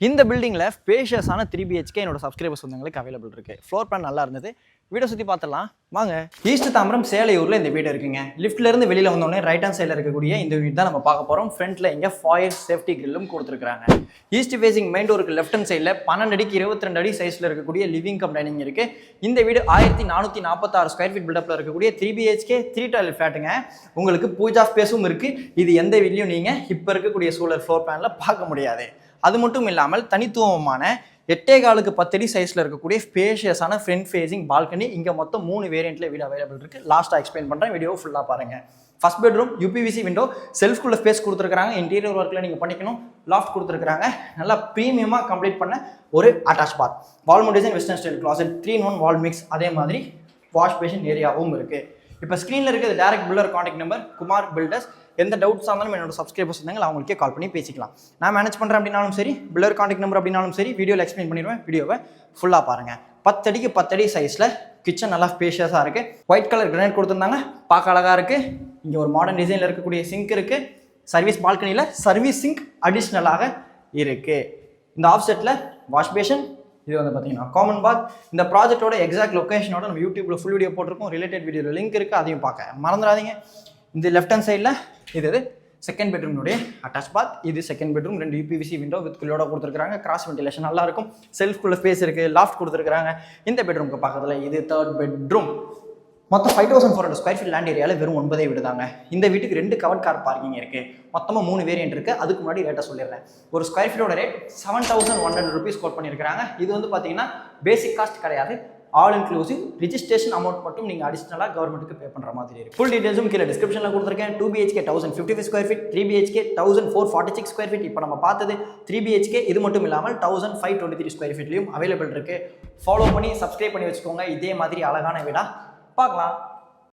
இந்த பில்டிங்கில் ஸ்பேஷியஸான 3BHK என்னோட சப்ஸ்கிரைபர்ஸ் வந்தவங்களுக்கு அவைலபிள் இருக்குது. ஃப்ளோர் பிளான் நல்லா இருந்தது. வீடை சுற்றி பார்த்துடலாம் வாங்க. ஈஸ்ட் தாம்பரம் சேலையூரில் இந்த வீடு இருக்குங்க. லிஃப்ட்லேருந்து வெளியில் வந்தோடனே ரைட் ஹேண்ட் சைடில் இருக்கக்கூடிய இந்த வீடு தான் நம்ம பார்க்க போகிறோம். ஃப்ரண்ட்டில் இங்கே ஃபாயர் சேஃப்டி கிரில்லும் கொடுத்துருக்காங்க. ஈஸ்ட் ஃபேசிங் மெயின் டோருக்கு லெஃப்ட் ஹேண்ட் சைடில் 12 அடிக்கு 22 அடி சைஸில் இருக்கக்கூடிய லிவிங் கம் டைனிங் இருக்குது. இந்த வீடு 1446 ஸ்கொயர் ஃபீட் பில்டப்பில் இருக்கக்கூடிய 3BHK 3 டாய்லெட் ஃப்ளாட்டுங்க. உங்களுக்கு பூஜா ஸ்பேஸும் இருக்குது. இது எந்த வீட்லையும் நீங்கள் இப்போ இருக்கக்கூடிய சூழல் ஃப்ளோர் பிளானில் பார்க்க முடியாது. அது மட்டும் இல்லாமல் தனித்துவமான 8.4 10 அடி சைஸில் இருக்கக்கூடிய ஸ்பேஷியஸான ஃப்ரண்ட் ஃபேசிங் பால்கனி. இங்கே மொத்தம் 3 வேரியண்ட்டில் வீடு அவைலபிள் இருக்குது. லாஸ்ட்டாக எக்ஸ்பிளைன் பண்ணுறேன், வீடியோ ஃபுல்லாக பாருங்கள். ஃபர்ஸ்ட் பெட்ரூம் UPVC விண்டோ, செல்ஃப்குள்ள ஸ்பேஸ் கொடுத்துருக்காங்க. இன்டீரியர் ஒர்க்கில் நீங்கள் பண்ணிக்கணும். லாஃப்ட் கொடுத்துருக்காங்க. நல்லா ப்ரீமியமாக கம்ப்ளீட் பண்ண ஒரு attach bath. Wall design western style closet, 3-in-1 wall mix. அதே மாதிரி வாஷ் பேஷன் ஏரியாவும் இருக்குது. இப்போ ஸ்க்ரீனில் இருக்கிறது direct builder contact number Kumar builders. எந்த டவுட்ஸாக இருந்தாலும் என்னோட சப்ஸ்கிரைபர்ஸ் இருந்தாங்க அவங்களுக்கே கால் பண்ணி பேசிக்கலாம். நான் மேனேஜ் பண்ணுறேன் அப்படின்னாலும் சரி, பில்டர் கான்டாக்ட் நம்பர் அப்படின்னாலும் சரி, வீடியோவில் எக்ஸ்பிளைன் பண்ணிடுவேன். வீடியோவை ஃபுல்லாக பாருங்கள். 10 அடிக்கு 10 அடி சைஸில் கிச்சன் நல்லா ஸ்பேஷியஸாக இருக்குது. ஒயிட் கலர் கிரானைட் கொடுத்துருந்தாங்க, பார்க்க அழகாக இருக்குது. இங்கே ஒரு மாடர்ன் டிசைனில் இருக்கக்கூடிய சிங்க் இருக்குது. சர்வீஸ் பால்கனியில் சர்வீஸ் சிங்க் அடிஷ்னலாக இருக்குது. இந்த ஆஃப் செட்டில் வாஷ் பேஷன். இது வந்து பார்த்தீங்கன்னா காமன் பாத். இந்த ப்ராஜெக்டோட எக்ஸாக்ட் லொக்கேஷனோட நம்ம யூடியூப்பில் ஃபுல் வீடியோ போட்டிருக்கோம். ரிலேட்டட் வீடியோவில் லிங்க் இருக்குது, அதையும் பார்க்க மறந்துடாதீங்க. இந்த லெஃப்ட் ஹேண்ட் சைடில் இது செகண்ட் பெட்ரூம்னுடைய அட்டாச் பாத். இது second bedroom. 2 UPVC window with குள்ளோட கொடுத்துருக்காங்க. கிராஸ் வென்டிலேஷன் நல்லா இருக்கும். செல்ஃப்குள்ள ஸ்பேஸ் இருக்குது. லாஃப்ட் கொடுத்துருக்காங்க. இந்த பெட்ரூமுக்கு பக்கத்தில் இது தேர்ட் பெட்ரூம். மொத்தம் 5400 ஸ்கொயர் ஃபீட் லேண்ட் ஏரியாவில் வெறும் 9 வீடு தாங்க. இந்த வீட்டுக்கு 2 கவர்ட் கார் பார்க்கிங் இருக்குது. மொத்தமாக 3 வேரியன்ட் இருக்குது. அதுக்கு முன்னாடி ரேட்டை சொல்லிடுறேன். ஒரு ஸ்கொயர் ஃபீட்டோட ரேட் 7100 rupees கோட் பண்ணியிருக்காங்க. இது வந்து பார்த்தீங்கன்னா பேசிக் காஸ்ட் கிடையாது, ஆல் இன்க்ளூசிவ். ரிஜிஸ்ட்ரேஷன் அமௌண்ட் மட்டும் நீங்கள் அடிஷ்னலாக கவர்மெண்ட்டுக்கு பே பண்ணுற மாதிரி இருக்குது. ஃபுல் டீடைல்ஸும் கீழே டிஸ்கிரிப்ஷனில் கொடுத்துருக்கேன். 2BHK 1055 square feet, 3BHK 1446 square feet. இப்போ நம்ம பார்த்தது 3BHK. இது மட்டும் இல்லாமல் 1523 ஸ்கொயர் ஃபீட்லையும் அவைலபிள் இருக்குது. ஃபாலோ பண்ணி சப்ஸ்கிரைப் பண்ணி வச்சுக்கோங்க. இதே மாதிரி அழகான வீடாக பார்க்கலாம்.